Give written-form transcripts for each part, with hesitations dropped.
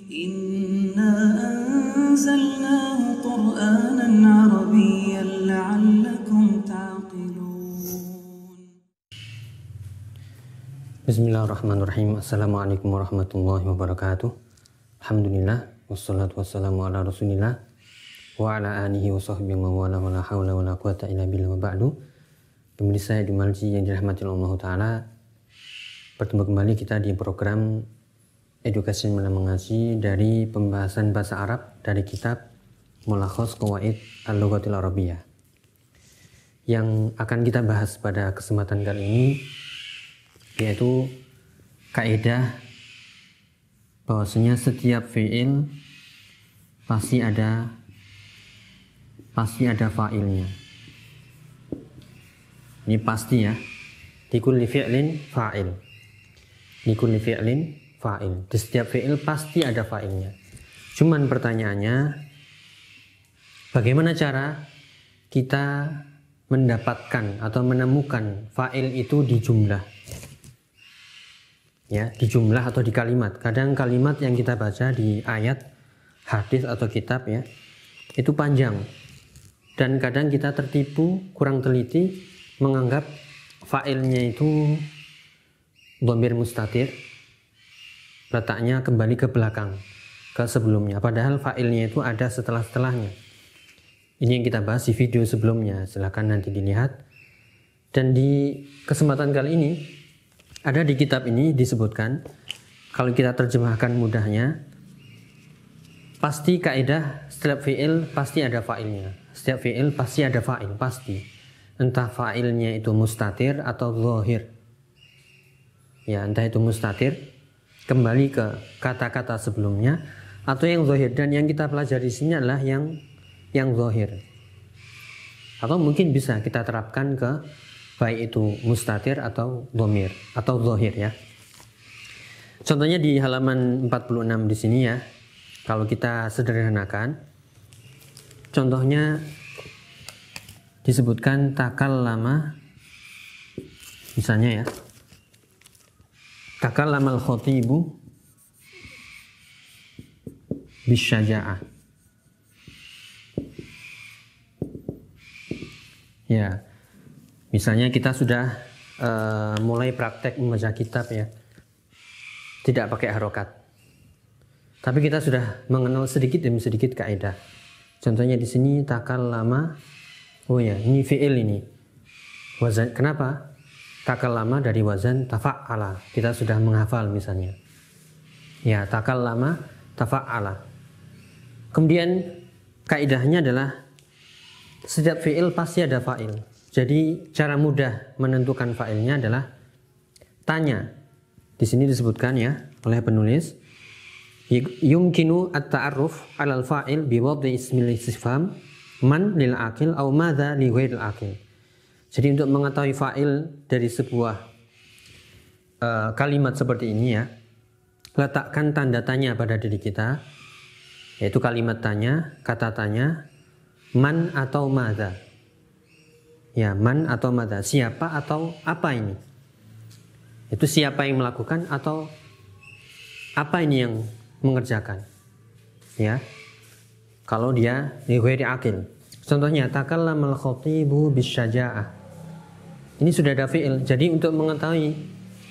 Inna anzalnahu Qur'anan Arabiyyan la'allakum ta'qilun. Bismillahirrahmanirrahim. Assalamualaikum warahmatullahi wabarakatuh. Alhamdulillah, wassalatu wassalamu ala rasulillah wa ala alihi wa sahbihi wa wala wa la hawla wa la quwata illa billah wa ba'du. Pemirsa Edumalji yang dirahmati Allah Ta'ala, bertemu kembali kita di program Edukasi Mengaji dari pembahasan bahasa Arab dari kitab Mulakhos Qawaid Al-Lughatil Arabiyyah. Yang akan kita bahas pada kesempatan kali ini yaitu kaidah bahwasanya setiap fi'il pasti ada fa'ilnya. Ini pasti ya. Likulli fi'lin fa'il. Likulli fi'lin fa'il. Di setiap fi'il pasti ada fa'ilnya. Cuman pertanyaannya, bagaimana cara kita mendapatkan atau menemukan fa'il itu di jumlah? Ya, di jumlah atau di kalimat. Kadang kalimat yang kita baca di ayat, hadis atau kitab ya, itu panjang. Dan kadang kita tertipu, kurang teliti, menganggap fa'ilnya itu dhamir mustatir, letaknya kembali ke belakang, ke sebelumnya. Padahal fa'ilnya itu ada setelah-setelahnya. Ini yang kita bahas di video sebelumnya. Silahkan nanti dilihat. Dan di kesempatan kali ini, ada di kitab ini disebutkan, kalau kita terjemahkan mudahnya, pasti kaidah setiap fi'il pasti ada fa'ilnya. Setiap fi'il pasti ada fa'il, pasti. Entah fa'ilnya itu mustatir atau zahir. Ya, entah itu mustatir, kembali ke kata-kata sebelumnya, atau yang zahir. Dan yang kita pelajari di sini adalah yang zahir. Atau mungkin bisa kita terapkan ke baik itu mustatir atau dhamir atau zahir ya. Contohnya di halaman 46 di sini ya. Kalau kita sederhanakan, contohnya disebutkan takallama, misalnya ya, takallamal khatibu bisyaja'ah. Ya, misalnya kita sudah mulai praktek membaca kitab ya, tidak pakai harokat, tapi kita sudah mengenal sedikit demi sedikit kaidah. Contohnya di sini takallama, oh ya, ini fi'il ini. Wazan, kenapa? Takallama dari wazan tafa'ala. Kita sudah menghafal misalnya. Ya, takallama tafa'ala. Kemudian kaidahnya adalah setiap fi'il pasti ada fa'il. Jadi cara mudah menentukan fa'ilnya adalah tanya. Di sini disebutkan ya oleh penulis, yumkinu at-ta'arruf 'alal fa'il bi wad'i ismil istifham man lil aqil aw madza li ghairil aqil. Jadi untuk mengetahui fa'il dari sebuah kalimat seperti ini ya, letakkan tanda tanya pada diri kita, yaitu kalimat tanya, kata tanya, man atau madza. Ya, man atau madza, siapa atau apa ini? Itu siapa yang melakukan atau apa ini yang mengerjakan? Ya. Kalau dia li ghairi aqil. Contohnya takallamal khatibu bisyaja'ah. Ini sudah ada fi'il. Jadi untuk mengetahui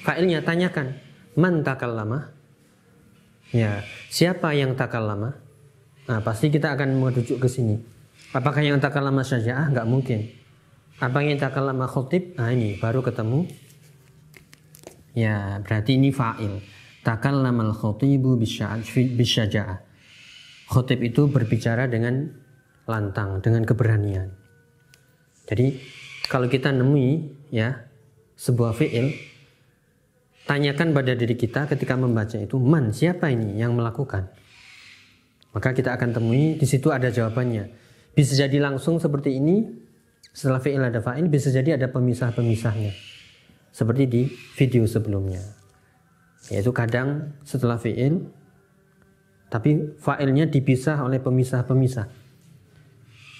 fa'ilnya tanyakan, man takallama? Ya, siapa yang takallama? Nah, pasti kita akan merujuk ke sini. Apakah yang takallama syaja'ah? Enggak mungkin. Apa yang takallama khatib? Nah, ini baru ketemu. Ya, berarti ini fa'il. Takallamal khatibu bisyaja'ah. Khatib itu berbicara dengan lantang, dengan keberanian. Jadi kalau kita nemui ya sebuah fi'il, tanyakan pada diri kita ketika membaca itu, man, siapa ini yang melakukan? Maka kita akan temui di situ ada jawabannya. Bisa jadi langsung seperti ini, setelah fi'il ada fa'il, bisa jadi ada pemisah-pemisahnya. Seperti di video sebelumnya. Yaitu kadang setelah fi'il, tapi fa'ilnya dipisah oleh pemisah-pemisah.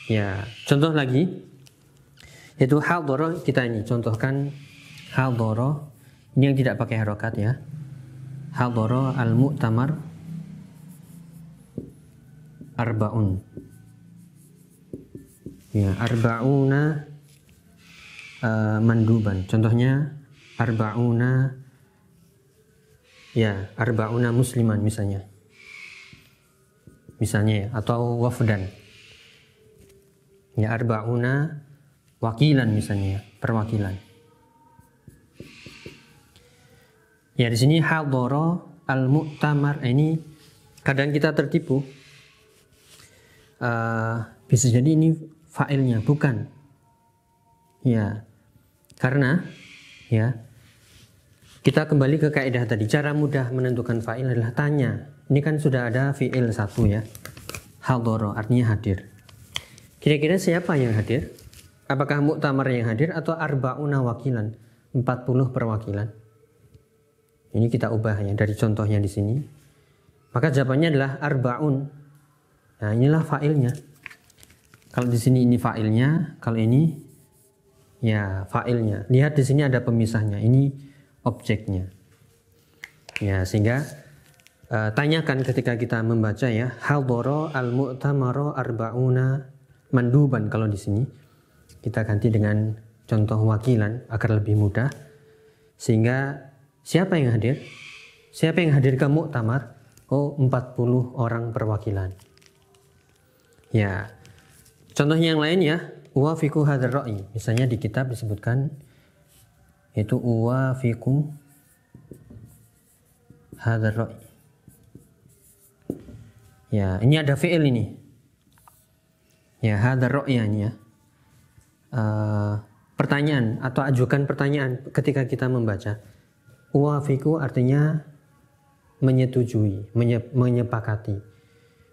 Ya, contoh lagi, yaitu hadara, kita ini contohkan hadara, ini yang tidak pakai harokat ya. Hadara al-mu'tamar arba'un. Ya, arba'una manduban. Contohnya arba'una musliman misalnya. Misalnya ya, atau wafdan. Ya, arba'una wakilan misalnya, perwakilan. Ya, di sini hadara al-mu'tamar, ini kadang kita tertipu. Bisa jadi ini fa'ilnya, bukan. Ya, karena ya kita kembali ke kaidah tadi. Cara mudah menentukan fa'il adalah tanya. Ini kan sudah ada fi'il satu ya. Hadara artinya hadir. Kira-kira siapa yang hadir? Apakah mu'tamar yang hadir atau arba'una wakilan? 40 perwakilan. Ini kita ubah ya dari contohnya di sini. Maka jawabannya adalah arba'un. Nah, inilah fa'ilnya. Kalau di sini ini fa'ilnya, kalau ini ya fa'ilnya. Lihat di sini ada pemisahnya. Ini objeknya. Ya, sehingga tanyakan ketika kita membaca ya, hadara al-mu'tamara arba'una manduban. Kalau di sini kita ganti dengan contoh wakilan agar lebih mudah. Sehingga siapa yang hadir? Siapa yang hadir ke muktamar? Oh, 40 orang perwakilan. Ya. Contoh yang lain ya, uwafiqu hadzal ra'i. Misalnya di kitab disebutkan yaitu uwafiqu hadzal ra'i. Ya, ini ada fi'il ini. Ya, hadzal ra'i ini ya. Pertanyaan atau ajukan pertanyaan ketika kita membaca. Uwafiqu artinya menyetujui, menyepakati.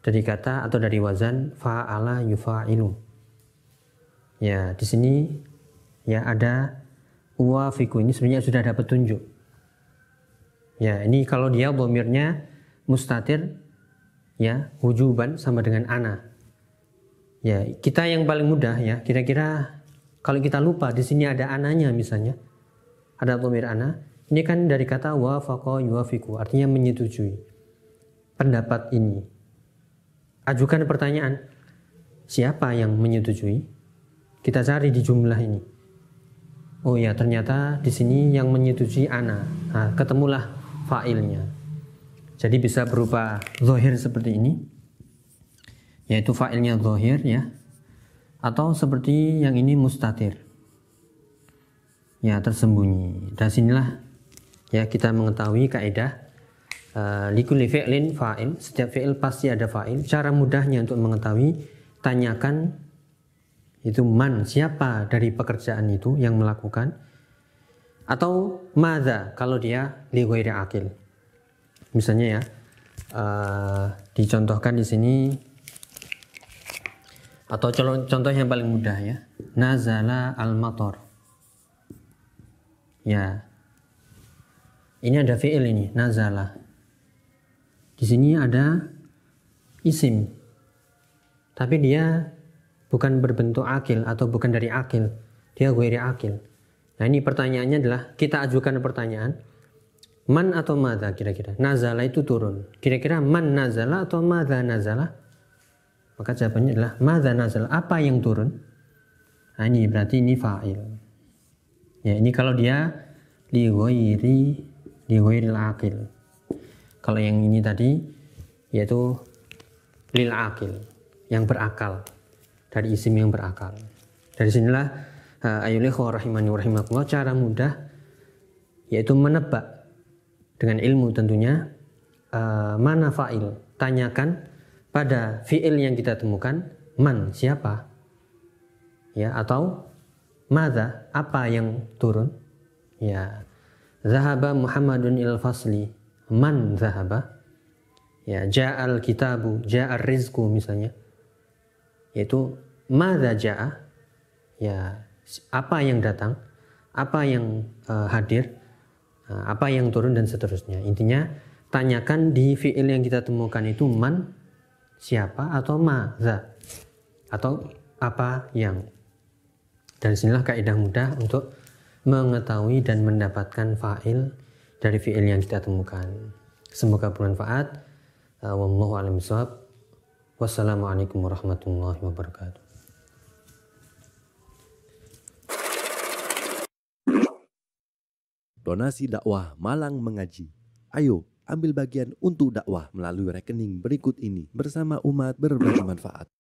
Dari kata atau dari wazan fa'ala yufa'ilu. Ya, di sini ya ada uwafiqu, ini sebenarnya sudah ada petunjuk. Ya, ini kalau dia dhamirnya mustatir ya, wujuban sama dengan ana. Ya, kita yang paling mudah ya, kira-kira kalau kita lupa di sini ada ananya misalnya. Ada dhamir ana. Ini kan dari kata wafaqa yuwafiqu, artinya menyetujui pendapat ini. Ajukan pertanyaan, siapa yang menyetujui? Kita cari di jumlah ini. Oh ya, ternyata di sini yang menyetujui ana. Nah, ketemulah fa'ilnya. Jadi bisa berupa zahir seperti ini, yaitu fa'ilnya zahir ya, atau seperti yang ini mustatir. Ya, tersembunyi. Dan sinilah ya kita mengetahui kaidah likulli fi'lin fa'il. Setiap fi'il pasti ada fa'il. Cara mudahnya untuk mengetahui, tanyakan itu man, siapa dari pekerjaan itu yang melakukan, atau madza kalau dia li ghairi aqil. Misalnya ya, dicontohkan di sini, atau contoh yang paling mudah ya, nazala al-matar. Ya, ini ada fi'il ini, nazala. Di sini ada isim, tapi dia bukan berbentuk akil atau bukan dari akil, dia ghairi akil. Nah, ini pertanyaannya adalah kita ajukan pertanyaan, man atau madza kira-kira. Nazala itu turun. Kira-kira man nazala atau madza nazala? Maka jawabannya adalah madza nazala, apa yang turun? Nah, ini berarti ini fa'il. Ya, ini kalau dia li ghairil aqil. Kalau yang ini tadi yaitu lil aqil, yang berakal, dari isim yang berakal. Dari sinilah ayyuhal rahimani wa rahimakumullah, cara mudah yaitu menebak dengan ilmu tentunya mana fa'il. Tanyakan pada fi'il yang kita temukan, man, siapa? Ya, atau madza, apa yang turun? Ya, zahaba Muhammadun ilal fasli, man zahaba? Ya, ja'al kitabu, ja'ar rizqu misalnya. Yaitu madza ja'a? Ya, apa yang datang? Apa yang hadir? Apa yang turun dan seterusnya. Intinya tanyakan di fi'il yang kita temukan itu man, siapa, atau madza, atau apa yang. Dan sinilah kaidah mudah untuk mengetahui dan mendapatkan fa'il dari fi'il yang kita temukan. Semoga bermanfaat. Wallahu a'lam bishawab. Wassalamualaikum warahmatullahi wabarakatuh. Donasi dakwah Malang Mengaji. Ayo, ambil bagian untuk dakwah melalui rekening berikut ini bersama umat berbagi manfaat.